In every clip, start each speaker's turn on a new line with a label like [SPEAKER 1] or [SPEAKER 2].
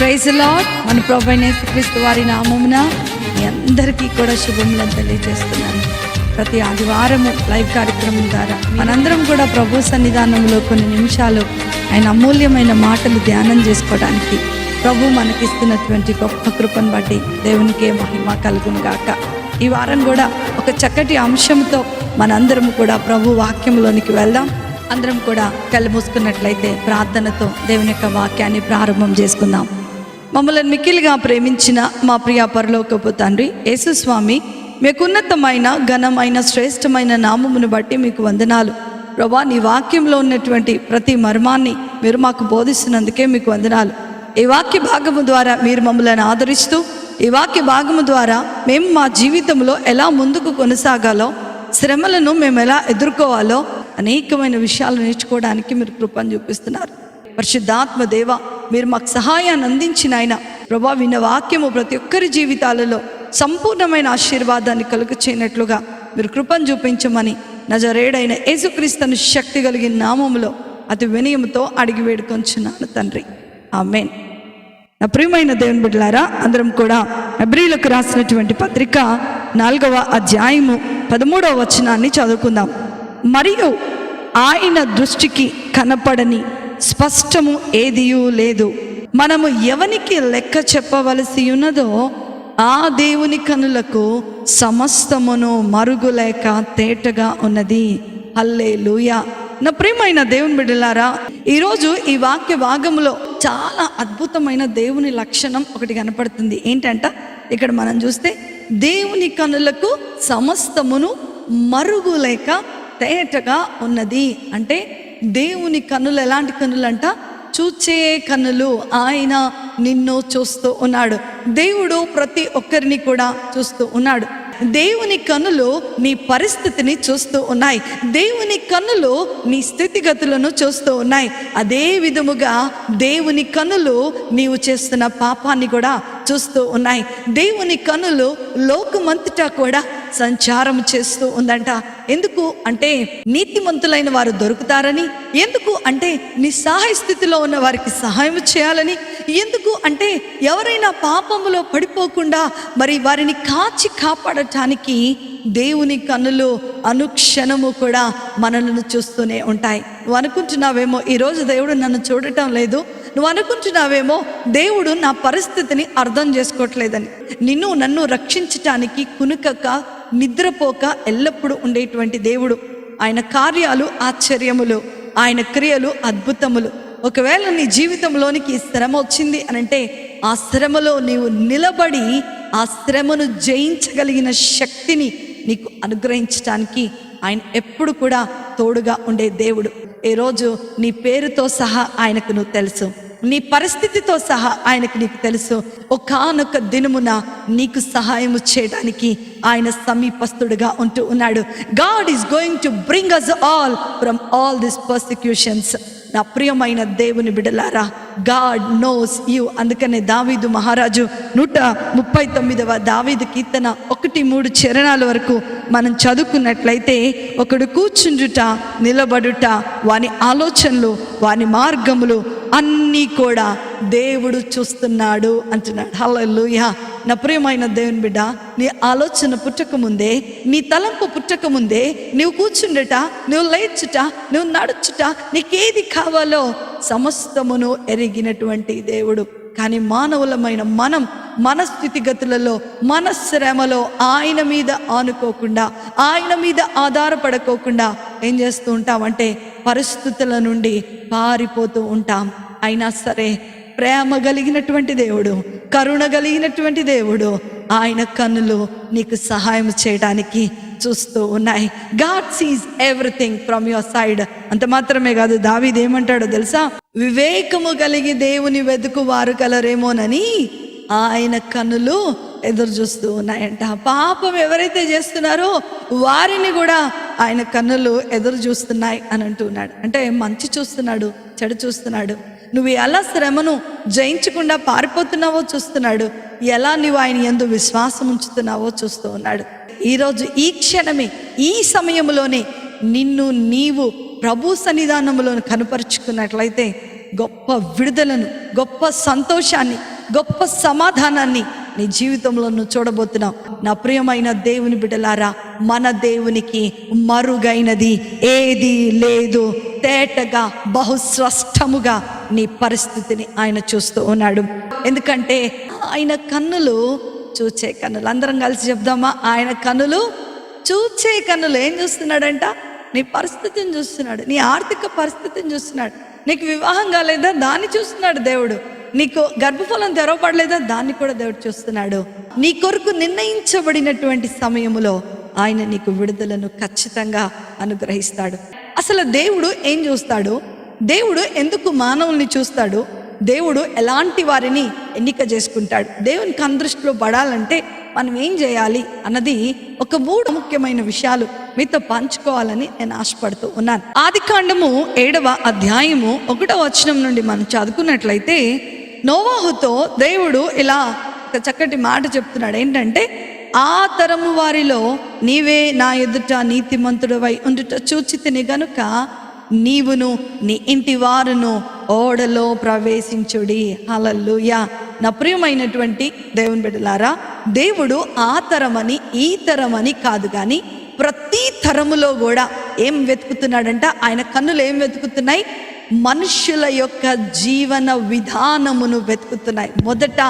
[SPEAKER 1] Praise the lord. మన ప్రభువైన యేసుక్రీస్తు వారి నామమున మీ అందరికీ కూడా శుభములను తెలియజేస్తున్నాను. ప్రతి ఆదివారము లైవ్ కార్యక్రమం ద్వారా మనందరం కూడా ప్రభు సన్నిధానంలో కొన్ని నిమిషాలు ఆయన అమూల్యమైన మాటలు ధ్యానం చేసుకోవడానికి ప్రభు మనకిస్తున్నటువంటి గొప్ప కృపను బట్టి దేవునికే మహిమ కలుగును గాక. ఈ వారం కూడా ఒక చక్కటి అంశంతో మనందరం కూడా ప్రభు వాక్యంలోనికి వెళ్దాం. అందరం కూడా కళ్ళు మూసుకున్నట్లయితే ప్రార్థనతో దేవుని యొక్క వాక్యాన్ని ప్రారంభం చేసుకుందాం. మమ్మల్ని మిక్కిలిగా ప్రేమించిన మా ప్రియ పరలోకపు తండ్రి యేసు స్వామి, మీకు ఉన్నతమైన ఘనమైన శ్రేష్టమైన నామమును బట్టి మీకు వందనాలు ప్రభా. నీ వాక్యంలో ఉన్నటువంటి ప్రతి మర్మాన్ని మీరు మాకు బోధిస్తున్నందుకే మీకు వందనాలు. ఈ వాక్య భాగము ద్వారా మీరు మమ్మల్ని ఆదరిస్తూ, ఈ వాక్య భాగము ద్వారా మేము మా జీవితంలో ఎలా ముందుకు కొనసాగాలో, శ్రమలను మేము ఎలా ఎదుర్కోవాలో అనేకమైన విషయాలు నేర్చుకోవడానికి మీరు కృపను చూపిస్తున్నారు. పరిశుద్ధాత్మ దేవ, మీరు మాకు సహాయాన్ని అందించిన ఆయన ప్రభా, విన్న వాక్యము ప్రతి ఒక్కరి జీవితాలలో సంపూర్ణమైన ఆశీర్వాదాన్ని కలుగు చేయనట్లుగా మీరు కృపను చూపించమని నజరేయుడైన యేసుక్రీస్తును శక్తి కలిగిన నామములో అతి వినయముతో అడిగి వేడుకొంచున్నాను తండ్రి, ఆమేన్. నా ప్రియమైన దేవుని బిడ్డలారా, అందరం కూడా హెబ్రీయులకు రాసినటువంటి పత్రిక 4వ అధ్యాయము 13వ వచనాన్ని చదువుకుందాం. మరియు ఆయన దృష్టికి కనపడని స్పష్టము ఏదియూ లేదు, మనము ఎవనికి లెక్క చెప్పవలసి ఉన్నదో ఆ దేవుని కనులకు సమస్తమును మరుగులేక తేటగా ఉన్నది. హల్లెలూయా. నా ప్రియమైన దేవుని బిడ్డలారా, ఈరోజు ఈ వాక్య భాగంలో చాలా అద్భుతమైన దేవుని లక్షణం ఒకటి కనపడుతుంది. ఏంటంట, ఇక్కడ మనం చూస్తే దేవుని కనులకు సమస్తమును మరుగులేక తేటగా ఉన్నది. అంటే దేవుని కన్నులు ఎలాంటి కన్నులు అంట? చూచే కన్నులు. ఆయన నిన్ను చూస్తూ ఉన్నాడు. దేవుడు ప్రతి ఒక్కరిని కూడా చూస్తూ ఉన్నాడు. దేవుని కన్నులు నీ పరిస్థితిని చూస్తూ ఉన్నాయి. దేవుని కన్నులు నీ స్థితిగతులను చూస్తూ ఉన్నాయి. అదే విధముగా దేవుని కన్నులు నీవు చేస్తున్న పాపాన్ని కూడా చూస్తూ ఉన్నాయి. దేవుని కన్నులు లోకమంతటా కూడా సంచారం చేస్తూ ఉందంట. ఎందుకు అంటే నీతిమంతులైన వారు దొరుకుతారని, ఎందుకు అంటే నిస్సహాయ స్థితిలో ఉన్న వారికి సహాయం చేయాలని, ఎందుకు అంటే ఎవరైనా పాపములో పడిపోకుండా మరి వారిని కాచి కాపాడటానికి దేవుని కన్నులు అనుక్షణము కూడా మనలను చూస్తూనే ఉంటాయి. నువ్వు అనుకుంటున్నావేమో ఈరోజు దేవుడు నన్ను చూడటం లేదు, నువ్వు అనుకుంటున్నావేమో దేవుడు నా పరిస్థితిని అర్థం చేసుకోవట్లేదని. నిన్ను నన్ను రక్షించటానికి కునుకక నిద్రపోక ఎల్లప్పుడూ ఉండేటువంటి దేవుడు. ఆయన కార్యాలు ఆశ్చర్యములు, ఆయన క్రియలు అద్భుతములు. ఒకవేళ నీ జీవితంలోనికి శ్రమ వచ్చింది అనంటే ఆ శ్రమలో నీవు నిలబడి ఆ శ్రమను జయించగలిగిన శక్తిని నీకు అనుగ్రహించడానికి ఆయన ఎప్పుడు కూడా తోడుగా ఉండే దేవుడు. ఈరోజు నీ పేరుతో సహా ఆయనకు నువ్వు తెలుసు, నీ పరిస్థితితో సహా ఆయనకు నీకు తెలుసు. ఒకానొక దినమున నీకు సహాయము చేయడానికి ఆయన సమీపస్తుడుగా ఉంటూ ఉన్నాడు. God is going to bring us all from all these persecutions. నా ప్రియమైన దేవుని బిడ్డలారా, గాడ్ నోస్ యూ. అందుకనే దావీదు మహారాజు 139వ దావీదు కీర్తన 1-3 చరణాల వరకు మనం చదువుకున్నట్లయితే, ఒకడు కూర్చుండుట నిలబడుట వాని ఆలోచనలు వాని మార్గములు అన్నీ కూడా దేవుడు చూస్తున్నాడు అంటున్నాడు. హల్లెలూయా. నా ప్రియమైన దేవుని బిడ్డ, నీ ఆలోచన పుట్టక ముందే, నీ తలంపు పుట్టక ముందే, నువ్వు కూర్చుండట, నువ్వు లేచుట, నువ్వు నడుచుట, నీకేది కావాలో సమస్తమును ఎరిగినటువంటి దేవుడు. కానీ మానవులమైన మనం మన స్థితిగతులలో, మన శ్రమలో ఆయన మీద ఆనుకోకుండా, ఆయన మీద ఆధారపడుకోకుండా ఏం చేస్తూ ఉంటామంటే పరిస్థితుల నుండి పారిపోతూ ఉంటాం. అయినా సరే ప్రేమ కలిగినటువంటి దేవుడు, కరుణ కలిగినటువంటి దేవుడు, ఆయన కన్నులు నీకు సహాయం చేయడానికి చూస్తూ ఉన్నాయి. God sees everything from your side. అంత మాత్రమే కాదు, దావీదు ఏమంటాడో తెలుసా? వివేకము కలిగి దేవుని వెతుకు వారు కలరేమోనని ఆయన కన్నులు ఎదురు చూస్తూ ఉన్నాయంట. పాపం ఎవరైతే చేస్తున్నారో వారిని కూడా ఆయన కన్నులు ఎదురు చూస్తున్నాయి అని అంటున్నాడు. అంటే మంచి చూస్తున్నాడు, చెడు చూస్తున్నాడు. నువ్వు ఎలా శ్రమను జయించకుండా పారిపోతున్నావో చూస్తున్నాడు, ఎలా నువ్వు ఆయన యందు విశ్వాసం ఉంచుతున్నావో చూస్తూ ఉన్నాడు. ఈరోజు ఈ క్షణమే, ఈ సమయంలోనే నిన్ను నీవు ప్రభు సన్నిధానంలో కనపరుచుకున్నట్లయితే గొప్ప విడుదలను, గొప్ప సంతోషాన్ని, గొప్ప సమాధానాన్ని నీ జీవితంలో నువ్వు చూడబోతున్నావు. నా ప్రియమైన దేవుని బిడ్డలారా, మన దేవునికి మరుగైనది ఏదీ లేదు. తేటగా బహుస్పష్టముగా నీ పరిస్థితిని ఆయన చూస్తూ ఉన్నాడు. ఎందుకంటే ఆయన కన్నులు చూచే కన్నులు. అందరం కలిసి చెప్దామా? ఆయన కన్నులు చూచే కన్నులు. ఏం చూస్తున్నాడంట? నీ పరిస్థితిని చూస్తున్నాడు, నీ ఆర్థిక పరిస్థితిని చూస్తున్నాడు. నీకు వివాహం కాలేదా? దాన్ని చూస్తున్నాడు దేవుడు. నీకు గర్భఫలం తెరవబడలేదా? దాన్ని కూడా దేవుడు చూస్తున్నాడు. నీ కొరకు నిర్ణయించబడినటువంటి సమయములో ఆయన నీకు విడుదలను ఖచ్చితంగా అనుగ్రహిస్తాడు. అసలు దేవుడు ఏం చూస్తాడు? దేవుడు ఎందుకు మానవుల్ని చూస్తాడు? దేవుడు ఎలాంటి వారిని ఎన్నిక చేసుకుంటాడు? దేవుని కనుదృష్టిలో పడాలంటే మనం ఏం చేయాలి అన్నది ఒక 3 ముఖ్యమైన విషయాలు మీతో పంచుకోవాలని నేను ఆశపడుతూ ఉన్నాను. ఆదికాండము 7వ అధ్యాయము 1వ వచనం నుండి మనం చదువుకున్నట్లయితే నోవాహుతో దేవుడు ఇలా ఒక చక్కటి మాట చెప్తున్నాడు. ఏంటంటే, ఆ తరము వారిలో నీవే నా ఎదుట నీతిమంతుడవై ఉండుట చూచితిని గనుక నీవును నీ ఇంటి వారును ఓడలో ప్రవేశించుడి. హల్లెలూయా. నా ప్రియమైనటువంటి దేవుని బిడ్డలారా, దేవుడు ఆ తరమని ఈ తరమని కాదు, కానీ ప్రతి తరములో కూడా ఏం వెతుకుతున్నాడంట? ఆయన కన్నులు ఏం వెతుకుతున్నాయి? మనుష్యుల యొక్క జీవన విధానమును వెతుకుతున్నాయి. మొదట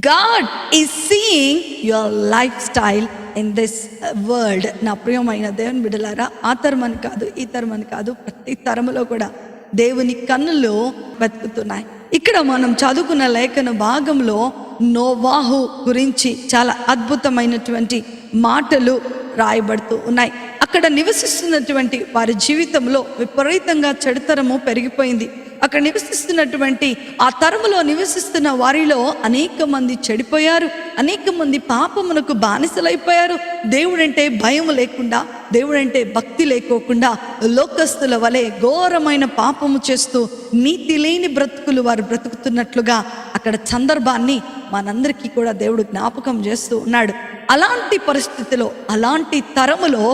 [SPEAKER 1] God is seeing your life style in this world. నా ప్రియమైన దేవుని బిడ్డలారా, ఆ తరమని కాదు, ఈ తరమని కాదు, ప్రతి తరములో కూడా దేవుని కన్నులు వెతుకుతున్నాయి. ఇక్కడ మనం చదువుకున్న లేఖన భాగంలో నోవాహు గురించి చాలా అద్భుతమైనటువంటి మాటలు రాయబడుతూ ఉన్నాయి. అక్కడ నివసిస్తున్నటువంటి వారి జీవితంలో విపరీతంగా చెడుతరము పెరిగిపోయింది. అక్కడ నివసిస్తున్నటువంటి ఆ తరములో నివసిస్తున్న వారిలో అనేక మంది చెడిపోయారు, అనేక మంది పాపమునకు బానిసలైపోయారు. దేవుడంటే భయం లేకుండా, దేవుడంటే భక్తి లేకోకుండా లోకస్తుల వలె ఘోరమైన పాపము చేస్తూ నీతి లేని బ్రతుకులు వారు బ్రతుకుతున్నట్లుగా అక్కడ సందర్భాన్ని మనందరికీ కూడా దేవుడు జ్ఞాపకం చేస్తూ ఉన్నాడు. అలాంటి పరిస్థితిలో, అలాంటి తరములో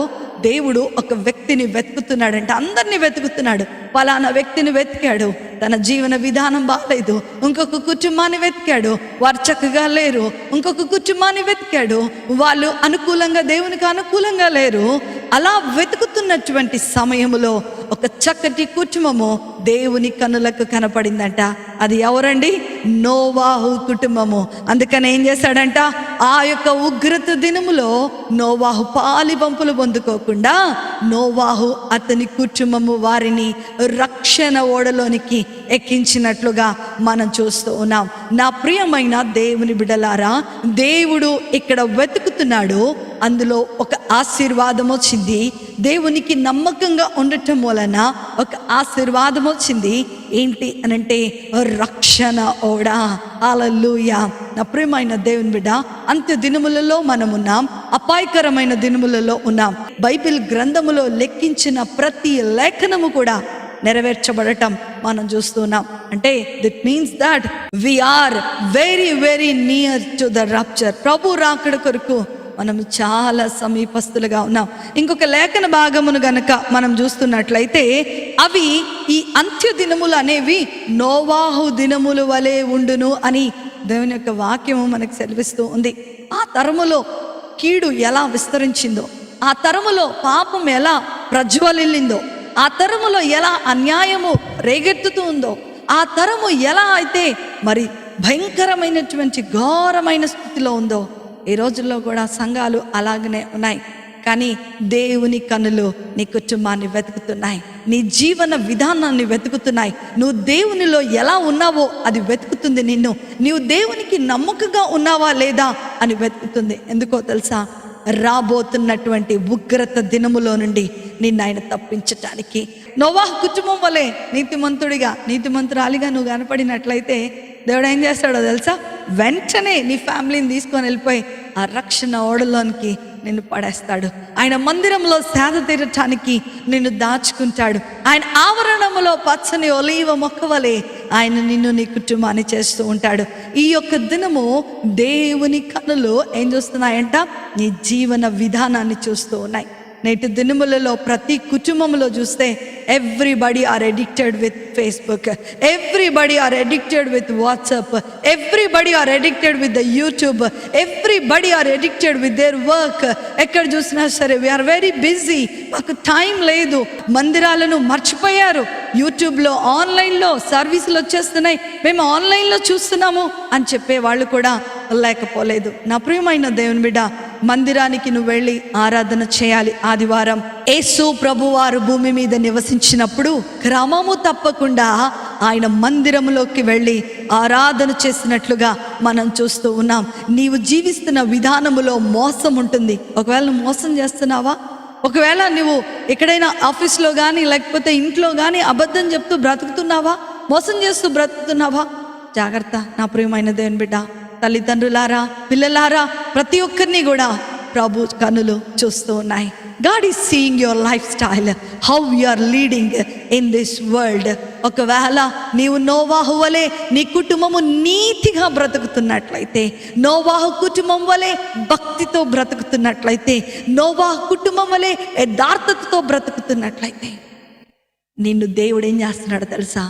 [SPEAKER 1] దేవుడు ఒక వ్యక్తిని వెతుకుతున్నాడంటే, అందరినీ వెతుకుతున్నాడు. పలానా వ్యక్తిని వెతికాడు, తన జీవన విధానం బాగాలేదు. ఇంకొక కుటుంబాన్ని వెతికాడు, వారు చక్కగా లేరు. ఇంకొక కుటుంబాన్ని వెతికాడు, వాళ్ళు అనుకూలంగా, దేవునికి అనుకూలంగా లేరు. అలా వెతుకుతున్నటువంటి సమయంలో ఒక చక్కటి కుటుంబము దేవుని కన్నులకు కనపడిందంట. అది ఎవరండి? నోవాహు కుటుంబము. అందుకని ఏం చేశాడంట? ఆ యొక్క ఉగ్రత దినములో నోవాహు పాలిబంపులు పొందుకోకుండా నోవాహు అతని కుటుంబము వారిని రక్షణ ఓడలోనికి ఎక్కించినట్లుగా మనం చూస్తూ ఉన్నాం. నా ప్రియమైన దేవుని బిడ్డలారా, దేవుడు ఇక్కడ వెతుకుతున్నాడు. అందులో ఒక ఆశీర్వాదం వచ్చింది. దేవునికి నమ్మకంగా ఉండటం వలన ఒక ఆశీర్వాదం వచ్చింది. ఏంటి అనంటే రక్షణ ఓడ. హల్లెలూయా. నా ప్రియమైన దేవుని బిడ్డ, అంత్య దినములలో మనమున్నాం, అపాయకరమైన దినములలో ఉన్నాం. బైబిల్ గ్రంథములో లెక్కించిన ప్రతి లేఖనము కూడా నెరవేర్చబడటం మనం చూస్తున్నాం. అంటే it means that we are very very near to the rapture. ప్రభు రాకడ కొరకు మనం చాలా సమీపస్తులుగా ఉన్నాం. ఇంకొక లేఖన భాగమును గనక మనం చూస్తున్నట్లయితే అవి ఈ అంత్య దినములు అనేవి నోవాహు దినములు వలె ఉండును అని దేవుని యొక్క వాక్యము మనకు సెలవిస్తూ ఉంది. ఆ తరములో కీడు ఎలా విస్తరించిందో, ఆ తరములో పాపం ఎలా ప్రజ్వలిల్లిందో, ఆ తరములో ఎలా అన్యాయము రేగెత్తుతూ ఉందో, ఆ తరము ఎలా అయితే మరి భయంకరమైనటువంటి ఘోరమైన స్థితిలో ఉందో, ఈ రోజుల్లో కూడా సంఘాలు అలాగనే ఉన్నాయి. కానీ దేవుని కన్నులు నీ కుటుంబాన్ని వెతుకుతున్నాయి, నీ జీవన విధానాన్ని వెతుకుతున్నాయి. నువ్వు దేవునిలో ఎలా ఉన్నావో అది వెతుకుతుంది నిన్ను. నీవు దేవునికి నమ్మకంగా ఉన్నావా లేదా అని వెతుకుతుంది. ఎందుకో తెలుసా? రాబోతున్నటువంటి ఉగ్రత దినములో నుండి నిన్ను ఆయన తప్పించటానికి. నోవాహు కుటుంబం వలె నీతిమంతుడిగా, నీతిమంతురాలిగా నువ్వు కనపడినట్లయితే దేవుడు ఏం చేస్తాడో తెలుసా? వెంటనే నీ ఫ్యామిలీని తీసుకొని వెళ్ళిపోయి ఆ రక్షణ ఓడలోనికి నిన్ను పడేస్తాడు. ఆయన మందిరంలో సేద తీరటానికి నిన్ను దాచుకుంటాడు. ఆయన ఆవరణములో పచ్చని ఒలీవ మొక్క వలె ఆయన నిన్ను, నీ కుటుంబాన్ని చేస్తూ ఉంటాడు. ఈ యొక్క దినము దేవుని కన్నులు ఏం చూస్తున్నాయంట? నీ జీవన విధానాన్ని చూస్తూ ఉన్నాయి. నేటి దినములలో ప్రతి కుటుంబంలో చూస్తే everybody are addicted with Facebook, everybody are addicted with WhatsApp, everybody are addicted with the YouTube, everybody are addicted with their work. ఎక్కడ చూసినా సరే వీఆర్ వెరీ బిజీ, మాకు టైం లేదు. మందిరాలను మర్చిపోయారు. యూట్యూబ్లో ఆన్లైన్లో సర్వీసులు వచ్చేస్తున్నాయి, మేము ఆన్లైన్లో చూస్తున్నాము అని చెప్పే వాళ్ళు కూడా లేకపోలేదు. నా ప్రియమైన దేవుని బిడ్డ, మందిరానికి నువ్వు వెళ్ళి ఆరాధన చేయాలి. ఆదివారం యేసు ప్రభువారు భూమి మీద నివసించినప్పుడు క్రమము తప్పకుండా ఆయన మందిరంలోకి వెళ్ళి ఆరాధన చేసినట్లుగా మనం చూస్తూ ఉన్నాం. నీవు జీవిస్తున్న విధానములో మోసం ఉంటుంది. ఒకవేళ నువ్వు మోసం చేస్తున్నావా? ఒకవేళ నువ్వు ఎక్కడైనా ఆఫీస్లో కానీ లేకపోతే ఇంట్లో కానీ అబద్ధం చెప్తూ బ్రతుకుతున్నావా? మోసం చేస్తూ బ్రతుకుతున్నావా? జాగ్రత్త నా ప్రియమైన దేవుని బిడ్డ. తల్లిదండ్రులారా, పిల్లలారా, ప్రతి ఒక్కరిని కూడా ప్రభు కన్నులు చూస్తూ ఉన్నాయి. God is seeing your lifestyle, how you are leading in this world. ఒకవేళ నీవు నోవాహు వలె నీ కుటుంబము నీతిగా బ్రతుకుతున్నట్లయితే, నోవాహు కుటుంబం వలె భక్తితో బ్రతుకుతున్నట్లయితే, నోవాహు కుటుంబం వలె యథార్థతతో బ్రతుకుతున్నట్లయితే, నిన్ను దేవుడు ఏం చేస్తున్నాడు తెలుసా?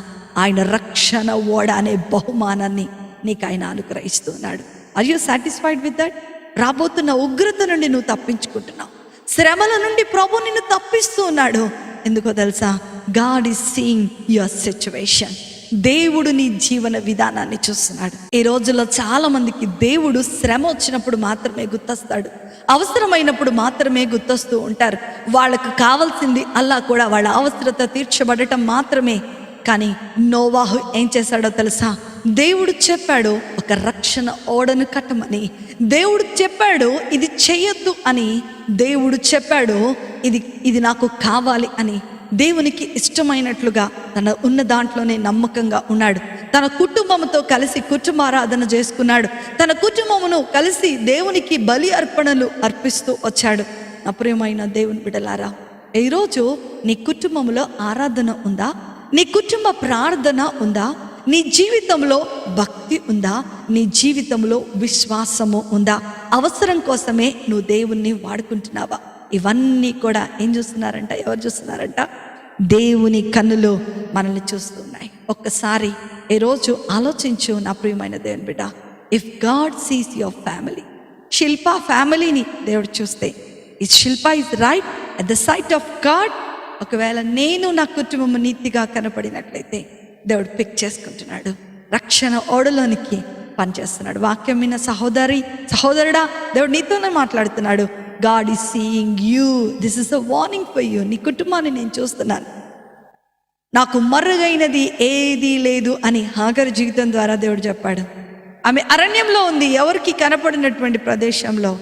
[SPEAKER 1] ఆయన రక్షణ ఓడ అనే బహుమానాన్ని నీకు ఆయన అనుగ్రహిస్తున్నాడు. Are you satisfied with that? రాబోతున్న ఉగ్రత నుండి నువ్వు తప్పించుకుంటున్నావు. శ్రమల నుండి ప్రభు నిన్ను తప్పిస్తూ ఉన్నాడు. ఎందుకో తెలుసా? God is seeing your situation. దేవుడు నీ జీవన విధానాన్ని చూస్తున్నాడు. ఈ రోజుల్లో చాలా మందికి దేవుడు శ్రమ వచ్చినప్పుడు మాత్రమే గుర్తొస్తాడు, అవసరమైనప్పుడు మాత్రమే గుర్తొస్తూ ఉంటారు. వాళ్ళకు కావాల్సింది అల్లా కూడా వాళ్ళ అవసరత తీర్చబడటం మాత్రమే. కానీ నోవాహు ఏం చేశాడో తెలుసా? దేవుడు చెప్పాడు ఒక రక్షణ ఓడను కట్టమని, దేవుడు చెప్పాడు ఇది చెయ్యొద్దు అని, దేవుడు చెప్పాడు ఇది నాకు కావాలి అని. దేవునికి ఇష్టమైనట్లుగా తన ఉన్న దాంట్లోనే నమ్మకంగా ఉన్నాడు. తన కుటుంబంతో కలిసి కుటుంబారాధన చేసుకున్నాడు. తన కుటుంబమును కలిసి దేవునికి బలి అర్పణలు అర్పిస్తూ వచ్చాడు. నా ప్రియమైన దేవుని బిడ్డలారా, ఈరోజు నీ కుటుంబంలో ఆరాధన ఉందా? నీ కుటుంబ ప్రార్థన ఉందా? నీ జీవితంలో భక్తి ఉందా? నీ జీవితంలో విశ్వాసము ఉందా? అవసరం కోసమే నువ్వు దేవుణ్ణి వాడుకుంటున్నావా? ఇవన్నీ కూడా ఏం చూస్తున్నారంట? ఎవరు చూస్తున్నారంట? దేవుని కన్నులు మనల్ని చూస్తున్నాయి. ఒక్కసారి ఈరోజు ఆలోచించు నా ప్రియమైన దేవుని బిడ్డ. If God sees your family, Shilpa ఫ్యామిలీని దేవుడు చూస్తే, is Shilpa is right at the sight of God? ఒకవేళ నేను నా కుటుంబం నీతిగా కనపడినట్లయితే దేవుడు పిక్ చేసుకుంటున్నాడు, రక్షణ ఓడలోనికి పనిచేస్తున్నాడు. వాక్యం విన్న సహోదరుడా, దేవుడు నీతోనే మాట్లాడుతున్నాడు. God is seeing you. This is a warning for you. నీ కుటుంబాన్ని నేను చూస్తున్నాను. నాకు మరుగైనది ఏదీ లేదు అని హాగరు జీవితం ద్వారా దేవుడు చెప్పాడు. ఆమె అరణ్యంలో ఉంది, ఎవరికి కనపడినటువంటి ప్రదేశంలో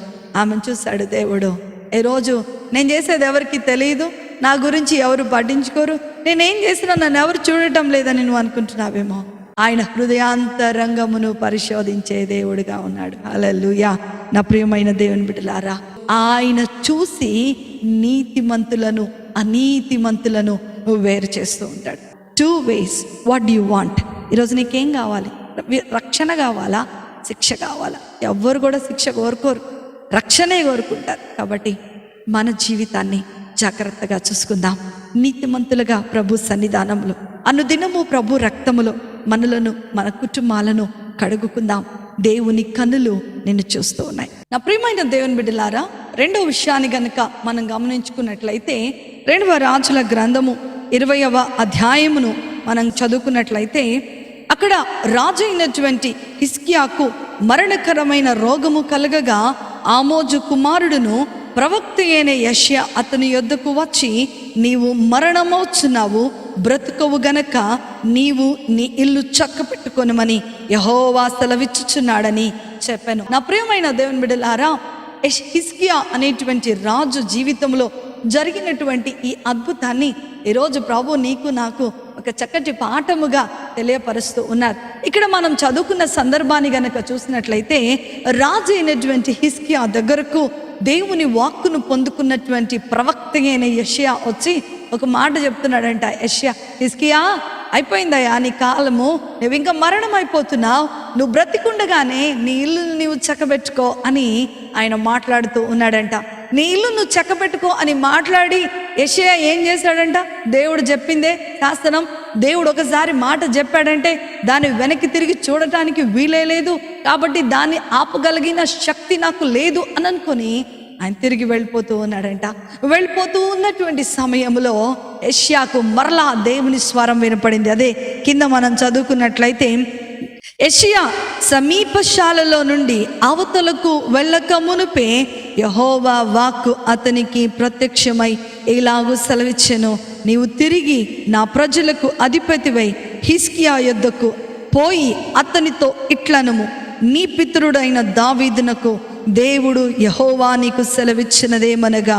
[SPEAKER 1] ఆమెను చూశాడు దేవుడు. ఈరోజు నేను చేసేది ఎవరికి తెలియదు, నా గురించి ఎవరు పట్టించుకోరు, నేనేం చేసినా నన్ను ఎవరు చూడటం లేదని నువ్వు అనుకుంటున్నావేమో. ఆయన హృదయాంతరంగమును పరిశోధించే దేవుడుగా ఉన్నాడు. హల్లెలూయా. నా ప్రియమైన దేవుని బిడ్డలారా, ఆయన చూసి నీతిమంతులను అనీతిమంతులను వేరు చేస్తూ ఉంటాడు. 2 ways. What do you want? ఈరోజు నీకేం కావాలి? రక్షణ కావాలా? శిక్ష కావాలా? ఎవ్వరు కూడా శిక్ష కోరుకోరు, రక్షణే కోరుకుంటారు. కాబట్టి మన జీవితాన్ని జాగ్రత్తగా చూసుకుందాం. నీతిమంతులుగా ప్రభు సన్నిధానంలో అనుదినము ప్రభు రక్తములో మనలను మన కుటుంబాలను కడుగుకుందాం. దేవుని కన్నులు నిన్ను చూస్తూ ఉన్నాయి. నా ప్రియమైన దేవుని బిడ్డలారా, రెండవ విషయాన్ని గనుక మనం గమనించుకున్నట్లయితే, 2వ రాజుల గ్రంథము 20వ అధ్యాయమును మనం చదువుకున్నట్లయితే, అక్కడ రాజు అయినటువంటి హిజ్కియాకు మరణకరమైన రోగము కలగగా ఆమోజు కుమారుడును ప్రవక్త అయిన యెషయా అతని యొద్దకు వచ్చి, నీవు మరణమవుచున్నావు, బ్రతుకవు గనక నీవు నీ ఇల్లు చక్కపెట్టుకొనమని యెహోవా సెలవిచ్చుచున్నాడని చెప్పాను. నా ప్రియమైన దేవుని బిడ్డలారా, హిజ్కియా అనేటువంటి రాజు జీవితంలో జరిగినటువంటి ఈ అద్భుతాన్ని ఈరోజు ప్రభు నీకు నాకు ఒక చక్కటి పాఠముగా తెలియపరుస్తూ ఉన్నారు. ఇక్కడ మనం చదువుకున్న సందర్భాన్ని గనక చూసినట్లయితే, రాజు అయినటువంటి హిజ్కియా దగ్గరకు దేవుని వాక్కును పొందుకున్నటువంటి ప్రవక్త అయిన యెషయా వచ్చి ఒక మాట చెప్తున్నాడంట. హిజ్కియా, అయిపోయిందయ్యా నీ కాలము, నువ్వు ఇంకా మరణం అయిపోతున్నావు, నువ్వు బ్రతికుండగానే నీ ఇల్లు నీవు చక్కబెట్టుకో అని ఆయన మాట్లాడుతూ ఉన్నాడంట. నీ ఇల్లు నువ్వు చక్కబెట్టుకో అని మాట్లాడి యెషయా ఏం చేశాడంట? దేవుడు చెప్పిందే శాసనం, దేవుడు ఒకసారి మాట చెప్పాడంటే దాన్ని వెనక్కి తిరిగి చూడటానికి వీలే లేదు, కాబట్టి దాన్ని ఆపగలిగిన శక్తి నాకు లేదు అని అనుకొని ఆయన తిరిగి వెళ్ళిపోతూ ఉన్నాడంట. వెళ్ళిపోతూ ఉన్నటువంటి సమయంలో యెషయాకు మరలా దేవుని స్వరం వినపడింది. అదే కింద మనం చదువుకున్నట్లయితే, యెషయా సమీపశాలలో నుండి అవతలకు వెళ్ళక మునుపే యెహోవా వాక్కు అతనికి ప్రత్యక్షమై ఇలాగూ సెలవిచ్చెను, నీవు తిరిగి నా ప్రజలకు అధిపతివై హిజ్కియా యొద్దకు పోయి అతనితో ఇట్లనుము, నీ పితరుడైన దావీదునకు దేవుడు యెహోవా నీకు సెలవిచ్చినదేమనగా,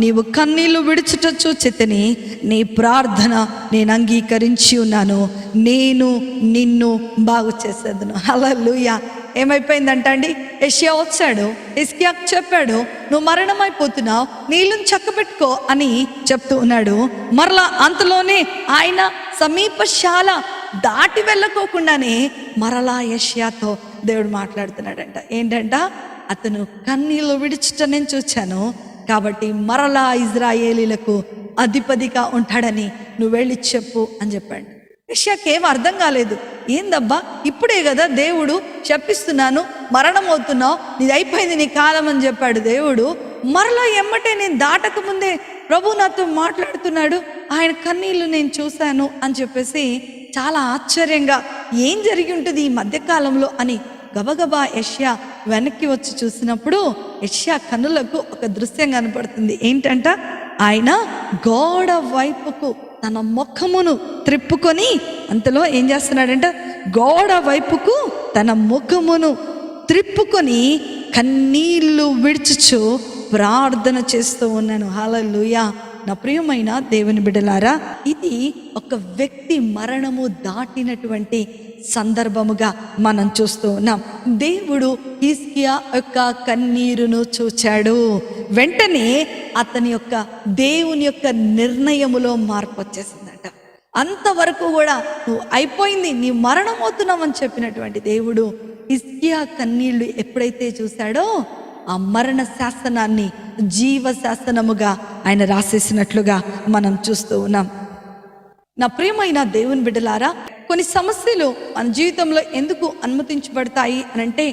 [SPEAKER 1] నీవు కన్నీళ్లు విడుచుట చూచితిని, నీ ప్రార్థన నేను అంగీకరించి ఉన్నాను, నేను నిన్ను బాగు చేసేదను. హల్లెలూయా. ఏమైపోయిందంట అండి? యెషయా వచ్చాడు, హిజ్కియాకు చెప్పాడు, నువ్వు మరణమైపోతున్నావు, నీళ్ళని చక్కబెట్టుకో అని చెప్తూ ఉన్నాడు. మరలా అంతలోనే ఆయన సమీపశాల దాటి వెళ్ళకోకుండానే మరలా యెషయాతో దేవుడు మాట్లాడుతున్నాడంట. ఏంటంట? అతను కన్నీళ్ళు విడిచుట నేను చూచాను, కాబట్టి మరలా ఇజ్రాయేలీలకు అధిపతిగా ఉంటాడని నువ్వు వెళ్ళి చెప్పు అని చెప్పాడు. యెషయాకి ఏం అర్థం కాలేదు. ఏందబ్బా, ఇప్పుడే కదా దేవుడు చెప్పిస్తున్నాను, మరణం అవుతున్నావు, నీది అయిపోయింది నీ కాలం అని చెప్పాడు దేవుడు. మరలా ఎమ్మటే నేను దాటక ముందే ప్రభు నాతో మాట్లాడుతున్నాడు, ఆయన కన్నీళ్ళు నేను చూశాను అని చెప్పేసి చాలా ఆశ్చర్యంగా ఏం జరిగి ఉంటుంది ఈ మధ్యకాలంలో అని గబగబా యెషయా వెనక్కి వచ్చి చూసినప్పుడు యెషయా కన్నులకు ఒక దృశ్యం కనపడుతుంది. ఏంటంట? ఆయన గోడ వైపుకు తన ముఖమును త్రిప్పుకొని, అంతలో ఏం చేస్తున్నాడంట? గోడ వైపుకు తన ముఖమును త్రిప్పుకొని కన్నీళ్లు విడుచుచు ప్రార్థన చేస్తూ ఉన్నాను. హల్లెలూయా. నా ప్రియమైన దేవుని బిడ్డలారా, ఇది ఒక వ్యక్తి మరణము దాటినటువంటి సందర్భముగా మనం చూస్తూ ఉన్నాం. దేవుడు హిజ్కియా యొక్క కన్నీరును చూచాడు. వెంటనే అతని యొక్క దేవుని యొక్క నిర్ణయములో మార్పు వచ్చేసిందట. అంతవరకు కూడా నువ్వు అయిపోయింది, నీ మరణం అవుతున్నావు అని చెప్పినటువంటి దేవుడు హిజ్కియా కన్నీళ్లు ఎప్పుడైతే చూశాడో ఆ మరణ శాసనాన్ని జీవ శాసనముగా ఆయన రాసేసినట్లుగా మనం చూస్తూ ఉన్నాం. నా ప్రియమైన దేవుని బిడ్డలారా, కొన్ని సమస్యలు మన జీవితంలో ఎందుకు అనుమతించబడతాయి అనంటే,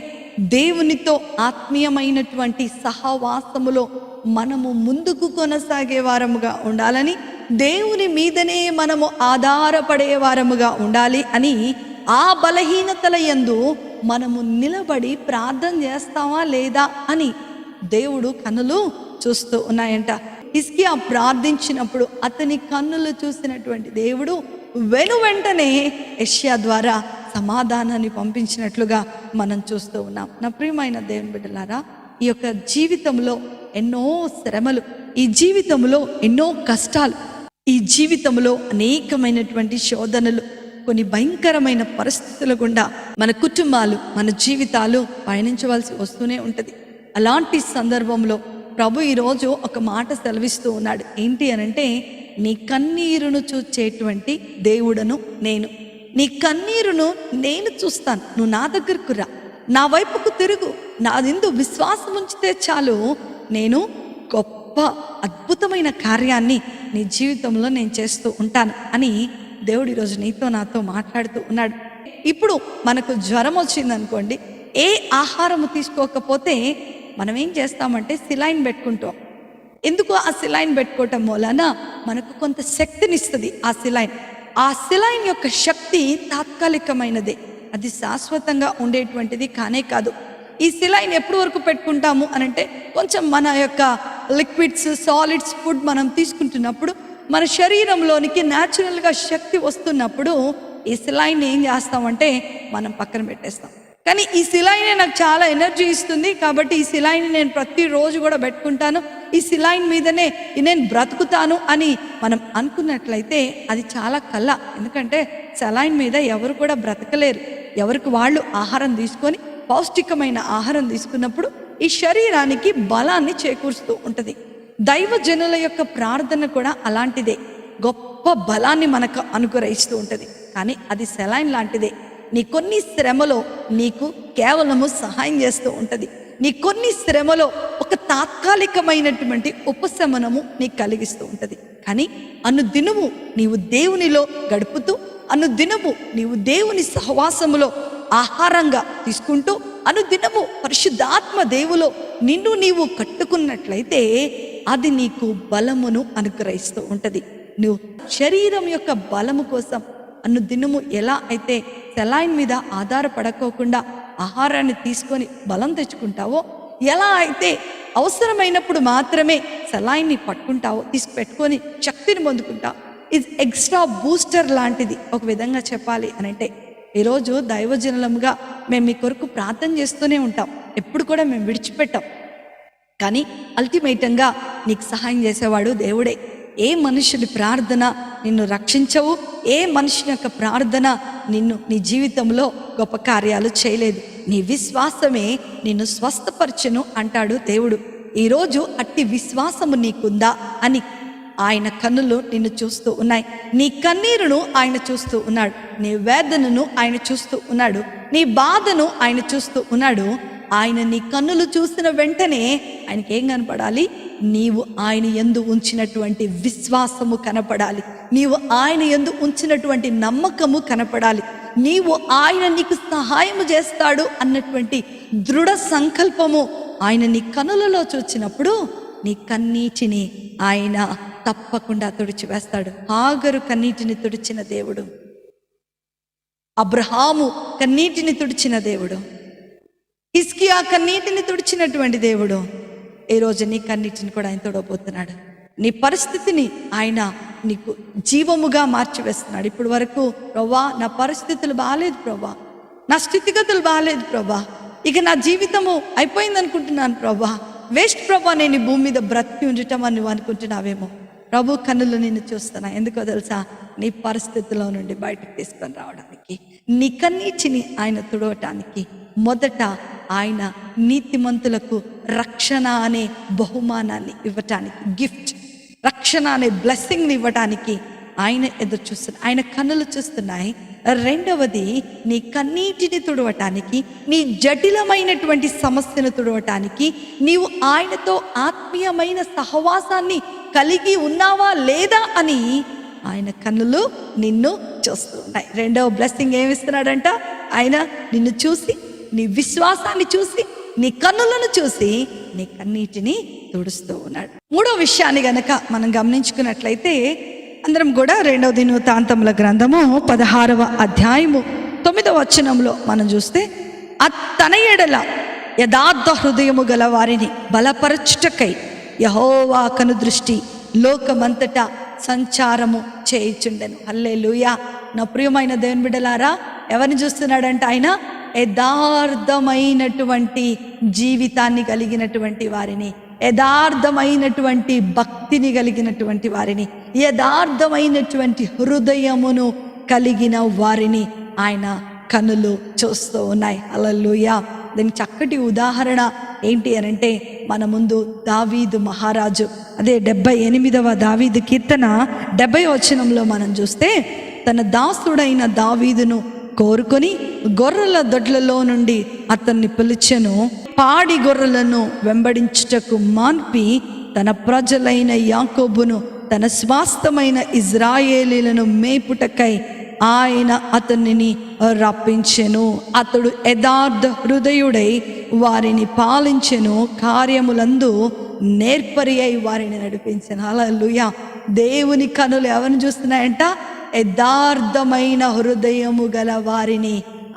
[SPEAKER 1] దేవునితో ఆత్మీయమైనటువంటి సహవాసములో మనము ముందుకు కొనసాగే వారముగా ఉండాలని, దేవుని మీదనే మనము ఆధారపడే వారముగా ఉండాలి అని, ఆ బలహీనతల యందు మనము నిలబడి ప్రార్థన చేస్తామా లేదా అని దేవుడు కన్నులు చూస్తూ ఉన్నాయంట. హిజ్కియా ప్రార్థించినప్పుడు అతని కన్నులు చూసినటువంటి దేవుడు వెంటనే యెషయా ద్వారా సమాధానాన్ని పంపించినట్లుగా మనం చూస్తూ ఉన్నాం. నా ప్రియమైన దేవుని బిడ్డలారా, ఈ యొక్క జీవితంలో ఎన్నో శ్రమలు, ఈ జీవితంలో ఎన్నో కష్టాలు, ఈ జీవితంలో అనేకమైనటువంటి శోధనలు, కొన్ని భయంకరమైన పరిస్థితుల గుండా మన కుటుంబాలు, మన జీవితాలు పయనించవలసి వస్తూనే ఉంటుంది. అలాంటి సందర్భంలో ప్రభు ఈరోజు ఒక మాట సెలవిస్తూ ఉన్నాడు. ఏంటి అనంటే, నీ కన్నీరును చూచేటువంటి దేవుడను నేను, నీ కన్నీరును నేను చూస్తాను, నువ్వు నా దగ్గరకు రా, నా వైపుకు తిరుగు, నా యందు విశ్వాసం ఉంచితే చాలు, నేను గొప్ప అద్భుతమైన కార్యాన్ని నీ జీవితంలో నేను చేస్తూ ఉంటాను అని దేవుడు ఈరోజు నీతో నాతో మాట్లాడుతూ ఉన్నాడు. ఇప్పుడు మనకు జ్వరం వచ్చిందనుకోండి, ఏ ఆహారము తీసుకోకపోతే మనం ఏం చేస్తామంటే సిలైన్ పెట్టుకుంటాం. ఎందుకు ఆ సిలైన్ పెట్టుకోవటం వలన మనకు కొంత శక్తినిస్తుంది ఆ సిలైన్ యొక్క శక్తి తాత్కాలికమైనదే, అది శాశ్వతంగా ఉండేటువంటిది కానే కాదు. ఈ సిలైన్ ఎప్పటి వరకు పెట్టుకుంటాము అనంటే, కొంచెం మన యొక్క లిక్విడ్స్, సాలిడ్స్, ఫుడ్ మనం తీసుకుంటున్నప్పుడు మన శరీరంలోనికి న్యాచురల్గా శక్తి వస్తున్నప్పుడు ఈ సిలైన్ ఏం చేస్తామంటే మనం పక్కన పెట్టేస్తాం. కానీ ఈ సిలైనే నాకు చాలా ఎనర్జీ ఇస్తుంది, కాబట్టి ఈ సిలైన్ నేను ప్రతిరోజు కూడా పెట్టుకుంటాను, ఈ సిలైన్ మీదనే నేను బ్రతుకుతాను అని మనం అనుకున్నట్లయితే అది చాలా కళ. ఎందుకంటే సిలైన్ మీద ఎవరు కూడా బ్రతకలేరు. ఎవరికి వాళ్ళు ఆహారం తీసుకొని పౌష్టికమైన ఆహారం తీసుకున్నప్పుడు ఈ శరీరానికి బలాన్ని చేకూరుస్తూ ఉంటుంది. దైవజనుల యొక్క ప్రార్థన కూడా అలాంటిదే, గొప్ప బలాన్ని మనకు అనుగ్రహిస్తూ ఉంటుంది. కానీ అది సెలైన్ లాంటిదే, నీ కొన్ని శ్రమలో నీకు కేవలము సహాయం చేస్తూ ఉంటుంది. నీ కొన్ని శ్రమలో ఒక తాత్కాలికమైనటువంటి ఉపశమనము నీకు కలిగిస్తూ ఉంటుంది. కానీ అనుదినము నీవు దేవునిలో గడుపుతూ, అనుదినము నీవు దేవుని సహవాసములో ఆహారంగా తీసుకుంటూ, అనుదినము పరిశుద్ధాత్మ దేవులో నిన్ను నీవు కట్టుకున్నట్లయితే అది నీకు బలమును అనుగ్రహిస్తూ ఉంటుంది. నువ్వు శరీరం యొక్క బలము కోసం అనుదినము ఎలా అయితే సెలైన్ మీద ఆధారపడకోకుండా ఆహారాన్ని తీసుకొని బలం తెచ్చుకుంటావో, ఎలా అయితే అవసరమైనప్పుడు మాత్రమే సెలైన్ని పట్టుకుంటావో, తీసుకుపెట్టుకొని శక్తిని పొందుకుంటావు. ఇది ఎక్స్ట్రా బూస్టర్ లాంటిది ఒక విధంగా చెప్పాలి అని అంటే. ఈరోజు దైవజనులముగా మేము మీ కొరకు ప్రార్థన చేస్తూనే ఉంటాం, ఎప్పుడు కూడా మేము విడిచిపెట్టాం. కానీ అల్టిమేటంగా నీకు సహాయం చేసేవాడు దేవుడే. ఏ మనుషుని ప్రార్థన నిన్ను రక్షించవు, ఏ మనుషుని యొక్క ప్రార్థన నిన్ను నీ జీవితంలో గొప్ప కార్యాలు చేయలేదు. నీ విశ్వాసమే నిన్ను స్వస్థపరచును అంటాడు దేవుడు. ఈరోజు అట్టి విశ్వాసము నీకుందా అని ఆయన కన్నులు నిన్ను చూస్తూ ఉన్నాయి. నీ కన్నీరును ఆయన చూస్తూ ఉన్నాడు, నీ వేదనను ఆయన చూస్తూ ఉన్నాడు, నీ బాధను ఆయన చూస్తూ ఉన్నాడు. ఆయన నీ కన్నులు చూసిన వెంటనే ఆయనకి ఏం కనపడాలి? నీవు ఆయన యందు ఉంచినటువంటి విశ్వాసము కనపడాలి, నీవు ఆయన యందు ఉంచినటువంటి నమ్మకము కనపడాలి, నీవు ఆయన నీకు సహాయము చేస్తాడు అన్నటువంటి దృఢ సంకల్పము ఆయన నీ కనులలో చూచినప్పుడు నీ కన్నీటిని ఆయన తప్పకుండా తుడిచివేస్తాడు. హాగరు కన్నీటిని తుడిచిన దేవుడు, అబ్రహాము కన్నీటిని తుడిచిన దేవుడు, హిజ్కియా కన్నీటిని తుడిచినటువంటి దేవుడు ఈరోజు నీ కన్నీటిని కూడా ఆయన తుడవబోతున్నాడు. నీ పరిస్థితిని ఆయన నీకు జీవముగా మార్చివేస్తున్నాడు. ఇప్పుడు వరకు ప్రభా నా పరిస్థితులు బాగాలేదు ప్రభా, నా స్థితిగతులు బాగాలేదు ప్రభా, ఇక నా జీవితము అయిపోయింది అనుకుంటున్నాను ప్రభా, వేస్ట్ ప్రభా నేను ఈ భూమి మీద బ్రతికి ఉండటం అని నువ్వు అనుకుంటున్నావేమో. ప్రభు కన్నులు నిన్ను చూస్తున్నా. ఎందుకో తెలుసా? నీ పరిస్థితిలో నుండి బయటకు తీసుకొని రావడానికి, నీ కన్నీటిని ఆయన తుడవటానికి. మొదట ఆయన నీతిమంతులకు రక్షణ అనే బహుమానాన్ని ఇవ్వటానికి, గిఫ్ట్, రక్షణ అనే బ్లెస్సింగ్ని ఇవ్వటానికి ఆయన ఎదురు చూస్తున్నాడు, ఆయన కన్నులు చూస్తున్నాయి. రెండవది నీ కన్నీటిని తుడవటానికి, నీ జటిలమైనటువంటి సమస్యను తుడవటానికి, నీవు ఆయనతో ఆత్మీయమైన సహవాసాన్ని కలిగి ఉన్నావా లేదా అని ఆయన కన్నులు నిన్ను చూస్తూ ఉన్నాయి. రెండవ బ్లెస్సింగ్ ఏమిస్తున్నాడంట? ఆయన నిన్ను చూసి, నీ విశ్వాసాన్ని చూసి, నీ కన్నులను చూసి నీ కన్నీటిని తుడుస్తూ ఉన్నాడు. మూడో విషయాన్ని గనక మనం గమనించుకున్నట్లయితే అందరం కూడా 2వ దినవృత్తాంతముల గ్రంథము 16వ అధ్యాయము 9వ వచనంలో మనం చూస్తే, తన ఎడల యథార్థ హృదయము గల వారిని బలపరచుటకై యెహోవా కనుదృష్టి లోకమంతటా సంచారము చేయుచుండెను. హల్లెలూయా. నా ప్రియమైన దేవుని బిడ్డలారా, ఎవరిని చూస్తున్నాడంట ఆయన? యథార్థమైనటువంటి జీవితాన్ని కలిగినటువంటి వారిని, యథార్థమైనటువంటి భక్తిని కలిగినటువంటి వారిని, యథార్థమైనటువంటి హృదయమును కలిగిన వారిని ఆయన కన్నులు చూస్తూ ఉన్నాయి. హల్లెలూయా. దీనికి చక్కటి ఉదాహరణ ఏంటి అనంటే, మన ముందు దావీదు మహారాజు, అదే 78వ దావీదు కీర్తన 70వ వచనంలో మనం చూస్తే, తన దాసుడైన దావీదును కోరుకొని గొర్రెల దొడ్లలో నుండి అతన్ని పిలిచెను. పాడి గొర్రెలను వెంబడించుటకు మాన్పి తన ప్రజలైన యాకోబును, తన స్వాస్థమైన ఇజ్రాయేలీలను మేపుటకై ఆయన అతనిని రప్పించెను. అతడు యథార్థ హృదయుడై వారిని పాలించెను, కార్యములందు నేర్పరి అయి వారిని నడిపించెను. హల్లెలూయా. దేవుని కనులు ఎవరిని చూస్తున్నాయంట? యథార్థమైన హృదయము గల వారిని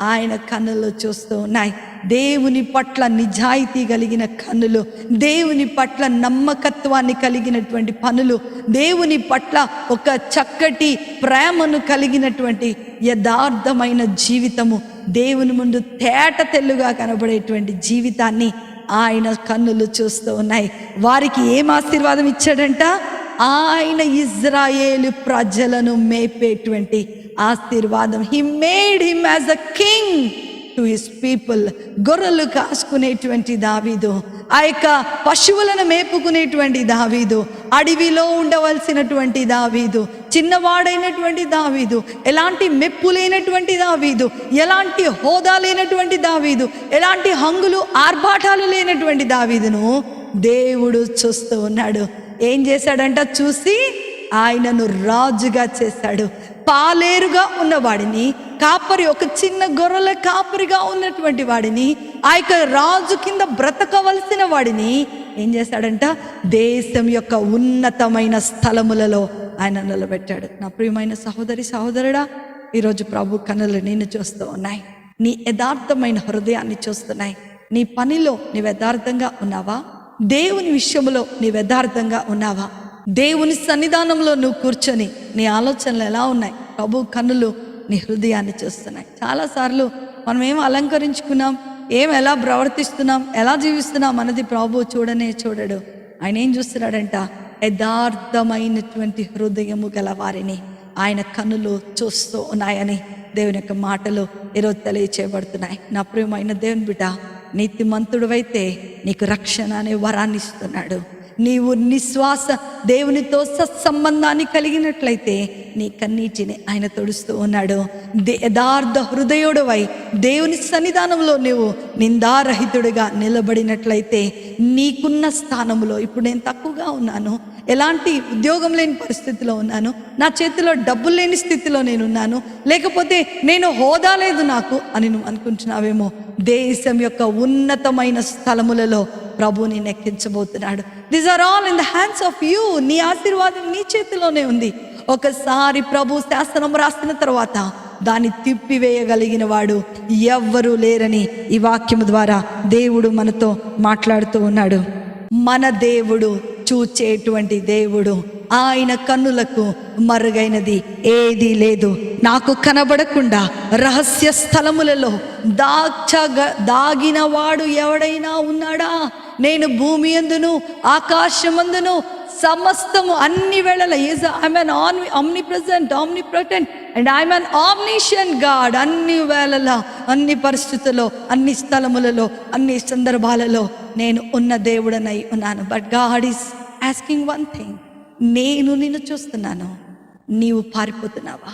[SPEAKER 1] ఆయన కన్నులు చూస్తూ ఉన్నాయి. దేవుని పట్ల నిజాయితీ కలిగిన కన్నులు, దేవుని పట్ల నమ్మకత్వాన్ని కలిగినటువంటి పనులు, దేవుని పట్ల ఒక చక్కటి ప్రేమను కలిగినటువంటి యథార్థమైన జీవితము, దేవుని ముందు తేట తెల్లుగా కనబడేటువంటి జీవితాన్ని ఆయన కన్నులు చూస్తూ ఉన్నాయి. వారికి ఏం ఆశీర్వాదం ఇచ్చాడంట? ఆయన ఇజ్రాయేలు ప్రజలను మేపేటువంటి ఆశీర్వాదం. He made him as a king to his people. గొర్రెలు కాసుకునేటువంటి దావీదు, ఆ యొక్క పశువులను మేపుకునేటువంటి దావీదు, అడవిలో ఉండవలసినటువంటి దావీదు, చిన్నవాడైనటువంటి దావీదు, ఎలాంటి మెప్పు లేనటువంటి దావీదు, ఎలాంటి హోదా లేనటువంటి దావీదు, ఎలాంటి హంగులు ఆర్భాటాలు లేనటువంటి దావీదును దేవుడు చూస్తూ ఉన్నాడు. ఏం చేశాడంట? చూసి ఆయనను రాజుగా చేశాడు. పాలేరుగా ఉన్నవాడిని, కాపరి, ఒక చిన్న గొర్రెల కాపరిగా ఉన్నటువంటి వాడిని, ఆ యొక్క రాజు కింద బ్రతకవలసిన వాడిని ఏం చేశాడంట? దేశం యొక్క ఉన్నతమైన స్థలములలో ఆయన నిలబెట్టాడు. నా ప్రియమైన సహోదరి సహోదరుడా, ఈరోజు ప్రభు కన్నులు నిన్ను చూస్తూ ఉన్నాయి. నీ యథార్థమైన హృదయాన్ని చూస్తున్నాయి. నీ పనిలో నీవు యథార్థంగా ఉన్నావా? దేవుని విషయంలో నీవు యథార్థంగా ఉన్నావా? దేవుని సన్నిధానంలో నువ్వు కూర్చొని నీ ఆలోచనలు ఎలా ఉన్నాయి? ప్రభు కన్నులు నీ హృదయాన్ని చూస్తున్నాయి. చాలాసార్లు మనం ఏం అలంకరించుకున్నాం, ఎలా ప్రవర్తిస్తున్నాం, ఎలా జీవిస్తున్నాం అన్నది ప్రభు చూడనే చూడడు. ఆయన ఏం చూస్తున్నాడంట? యథార్థమైనటువంటి హృదయము గల వారిని ఆయన కన్నులు చూస్తూ ఉన్నాయని దేవుని యొక్క మాటలు ఈరోజు తెలియచేయబడుతున్నాయి. నా ప్రియమైన దేవుని బిడ్డ, నీతిమంతుడివైతే నీకు రక్షణ అనే వరాన్ని ఇస్తున్నాడు. నీవు నిశ్వాస దేవునితో సత్సంబంధాన్ని కలిగినట్లయితే నీ కన్నీటిని ఆయన తుడుస్తూ ఉన్నాడు. యథార్థ హృదయుడవై దేవుని సన్నిధానంలో నువ్వు నిందారహితుడిగా నిలబడినట్లయితే నీకున్న స్థానంలో, ఇప్పుడు నేను తక్కువగా ఉన్నాను, ఎలాంటి ఉద్యోగం లేని పరిస్థితిలో ఉన్నాను, నా చేతిలో డబ్బులు లేని స్థితిలో నేనున్నాను, లేకపోతే నేను హోదా లేదు నాకు అని నువ్వు అనుకుంటున్నావేమో, దేశం యొక్క ఉన్నతమైన స్థలములలో ప్రభుని నెక్కించబోతున్నాడు. These are all in the hands of you. నీ ఆశీర్వాదం నీ చేతిలోనే ఉంది. ఒకసారి ప్రభు శాసనం రాసిన తర్వాత దాన్ని తిప్పివేయగలిగిన వాడు ఎవ్వరూ లేరని ఈ వాక్యము ద్వారా దేవుడు మనతో మాట్లాడుతూ ఉన్నాడు. మన దేవుడు చూచేటువంటి దేవుడు. ఆయన కన్నులకు మరుగైనది ఏదీ లేదు. నాకు కనబడకుండా రహస్య స్థలములలో దాగిన వాడు ఎవడైనా ఉన్నాడా? నేను భూమి యందును ఆకాశమందును సమస్తము అన్ని వేళల I am an omnipresent, omnipotent and I am an omniscient God. అన్ని వేళల, అన్ని పరిస్థితుల్లో, అన్ని స్థలములలో, అన్ని సందర్భాలలో నేను ఉన్న దేవుడనై ఉన్నాను. But God is asking one thing. నేను నిన్ను చూస్తున్నాను, నీవు పారిపోతున్నావా?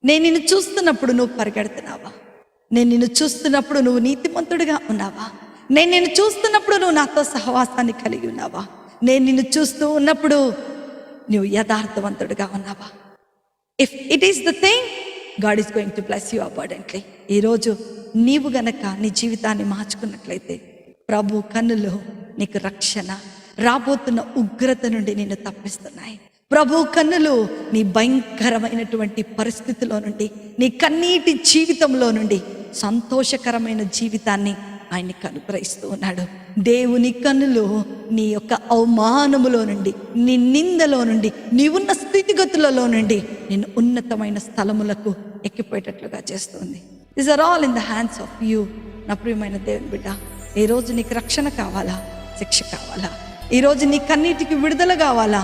[SPEAKER 1] నేను నిన్ను చూస్తున్నప్పుడు నువ్వు పరిగెడుతున్నావా? నేను నిన్ను చూస్తున్నప్పుడు నువ్వు నీతిమంతుడిగా ఉన్నావా? నేను నిన్ను చూస్తున్నప్పుడు నువ్వు నాతో సహవాసాన్ని కలిగి ఉన్నావా? నేను నిన్ను చూస్తూ ఉన్నప్పుడు నువ్వు యథార్థవంతుడిగా ఉన్నావా? If it is the thing, God is going to bless you abundantly. ఈరోజు నీవు గనక నీ జీవితాన్ని మార్చుకున్నట్లయితే ప్రభు కన్నులు నీకు రక్షణ, రాబోతున్న ఉగ్రత నుండి నిన్ను తప్పిస్తున్నాయి. ప్రభు కన్నులు నీ భయంకరమైనటువంటి పరిస్థితిలో నుండి, నీ కన్నీటి జీవితంలో నుండి సంతోషకరమైన జీవితాన్ని ఆయన్ని అనుగ్రహిస్తూ ఉన్నాడు. దేవుని కన్నులు నీ యొక్క అవమానములో నుండి, నీ నిందలో నుండి, నీవున్న స్థితిగతులలో నుండి నిన్ను ఉన్నతమైన స్థలములకు ఎక్కిపోయేటట్లుగా చేస్తుంది. These are all in the hands of you. నా ప్రియమైన దేవుని బిడ్డ, ఈరోజు నీకు రక్షణ కావాలా? శిక్ష కావాలా? ఈరోజు నీ కన్నీటికి విడుదల కావాలా?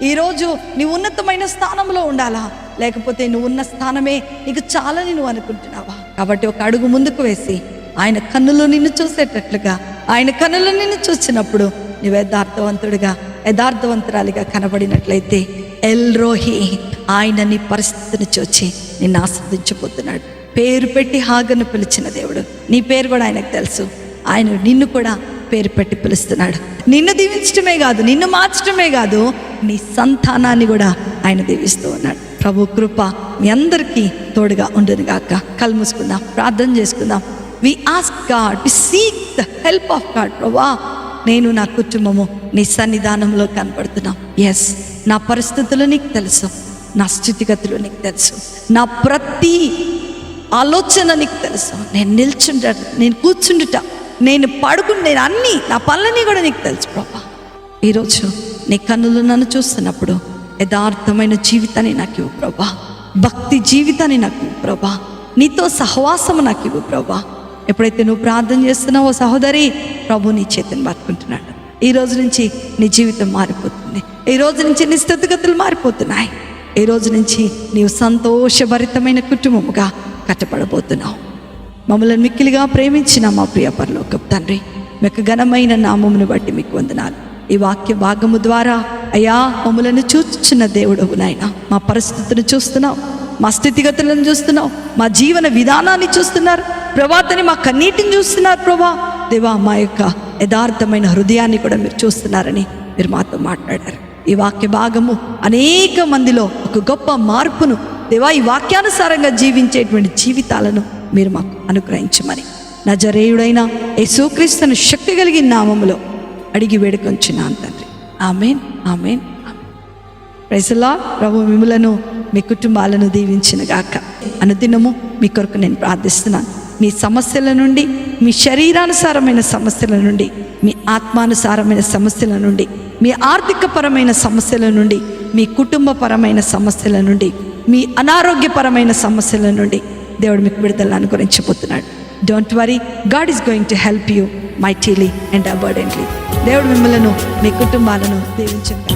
[SPEAKER 1] ఈరోజు నీ ఉన్నతమైన స్థానంలో ఉండాలా? లేకపోతే నువ్వు ఉన్న స్థానమే నీకు చాలని నువ్వు అనుకుంటున్నావా? కాబట్టి ఒక అడుగు ముందుకు వేసి ఆయన కన్నులు నిన్ను చూసేటట్లుగా, ఆయన కన్నులు నిన్ను చూసినప్పుడు నువ్వు యథార్థవంతుడిగా, యథార్థవంతురాలిగా కనబడినట్లయితే ఎల్రోహి, ఆయన నీ పరిస్థితిని చూచి నిన్ను ఆస్వాదించబోతున్నాడు. పేరు పెట్టి హాగర్ను పిలిచిన దేవుడు, నీ పేరు కూడా ఆయనకు తెలుసు. ఆయన నిన్ను కూడా పేరు పెట్టి పిలుస్తున్నాడు. నిన్ను దీవించడమే కాదు, నిన్ను మార్చడమే కాదు, నీ సంతానాన్ని కూడా ఆయన దీవిస్తూ ఉన్నాడు. ప్రభు కృప మీ అందరికీ తోడుగా ఉండును గాక. కళ్ళు మూసుకుందాం, ప్రార్థన చేసుకుందాం. We ask God, we seek the help of God. ప్రభా, నేను నా కుటుంబము నీ సన్నిధానంలో కనపడుతున్నాం. ఎస్, నా పరిస్థితులు నీకు తెలుసు, నా స్థితిగతులు నీకు తెలుసు, నా ప్రతి ఆలోచన నీకు తెలుసు. నేను నిల్చుంట, నేను కూర్చుండుట, నేను పడుకుంటే, నేను అన్నీ నా పనులన్నీ కూడా నీకు తెలుసు ప్రభా. ఈరోజు నీ కన్నులు నన్ను చూస్తున్నప్పుడు యథార్థమైన జీవితాన్ని నాకు ఇవ్వు ప్రభా. భక్తి జీవితాన్ని నాకు ఇవ్వు ప్రభా. నీతో సహవాసము నాకు ఇవ్వు ప్రభా. ఎప్పుడైతే నువ్వు ప్రార్థన చేస్తున్నావో సహోదరి, ప్రభు నీ చేతిని పట్టుకుంటున్నాడు. ఈ రోజు నుంచి నీ జీవితం మారిపోతుంది. ఈ రోజు నుంచి నీ స్థితిగతులు మారిపోతున్నాయి. ఈ రోజు నుంచి నీవు సంతోషభరితమైన కుటుంబముగా కట్టబడబోతున్నావు. మమ్మల్ని మిక్కిలిగా ప్రేమించిన మా ప్రియ పరలోకపు తండ్రి, మీకు ఘనమైన నామమును బట్టి మీకు వందనాలు. ఈ వాక్య భాగము ద్వారా అయ్యా మమ్మలను చూచుచున్న దేవుడవు నాయన, మా పరిస్థితిని చూస్తున్నావు, మా స్థితిగతులను చూస్తున్నావు, మా జీవన విధానాన్ని చూస్తున్నారు ప్రభాతని, మా కన్నీటిని చూస్తున్నారు ప్రభా. దేవా మా యొక్క యథార్థమైన హృదయాన్ని కూడా మీరు చూస్తున్నారని మీరు మాతో మాట్లాడారు. ఈ వాక్య భాగము అనేక మందిలో ఒక గొప్ప మార్పును దేవా, ఈ వాక్యానుసారంగా జీవించేటువంటి జీవితాలను మీరు మాకు అనుగ్రహించమని నజరేయుడైన యేసుక్రీస్తును శక్తి కలిగిన నామములో అడిగి వేడుకొంచున్నాను తండ్రి. Amen, amen, amen. Praise the Lord. ప్రభు మిమ్ములను మీ కుటుంబాలను దీవించిన గాక. అనుదినము మీ కొరకు నేను ప్రార్థిస్తున్నాను. మీ సమస్యల నుండి, మీ శరీరానుసారమైన సమస్యల నుండి, మీ ఆత్మానుసారమైన సమస్యల నుండి, మీ ఆర్థికపరమైన సమస్యల నుండి, మీ కుటుంబపరమైన సమస్యల నుండి, మీ అనారోగ్యపరమైన సమస్యల నుండి దేవుడు మీకు విడుదల అనుగ్రహించబోతున్నాడు. Don't worry, God is going to help you mightily and abundantly. దేవుడు మిమ్మలను, మీ కుటుంబాలను దీవించండి.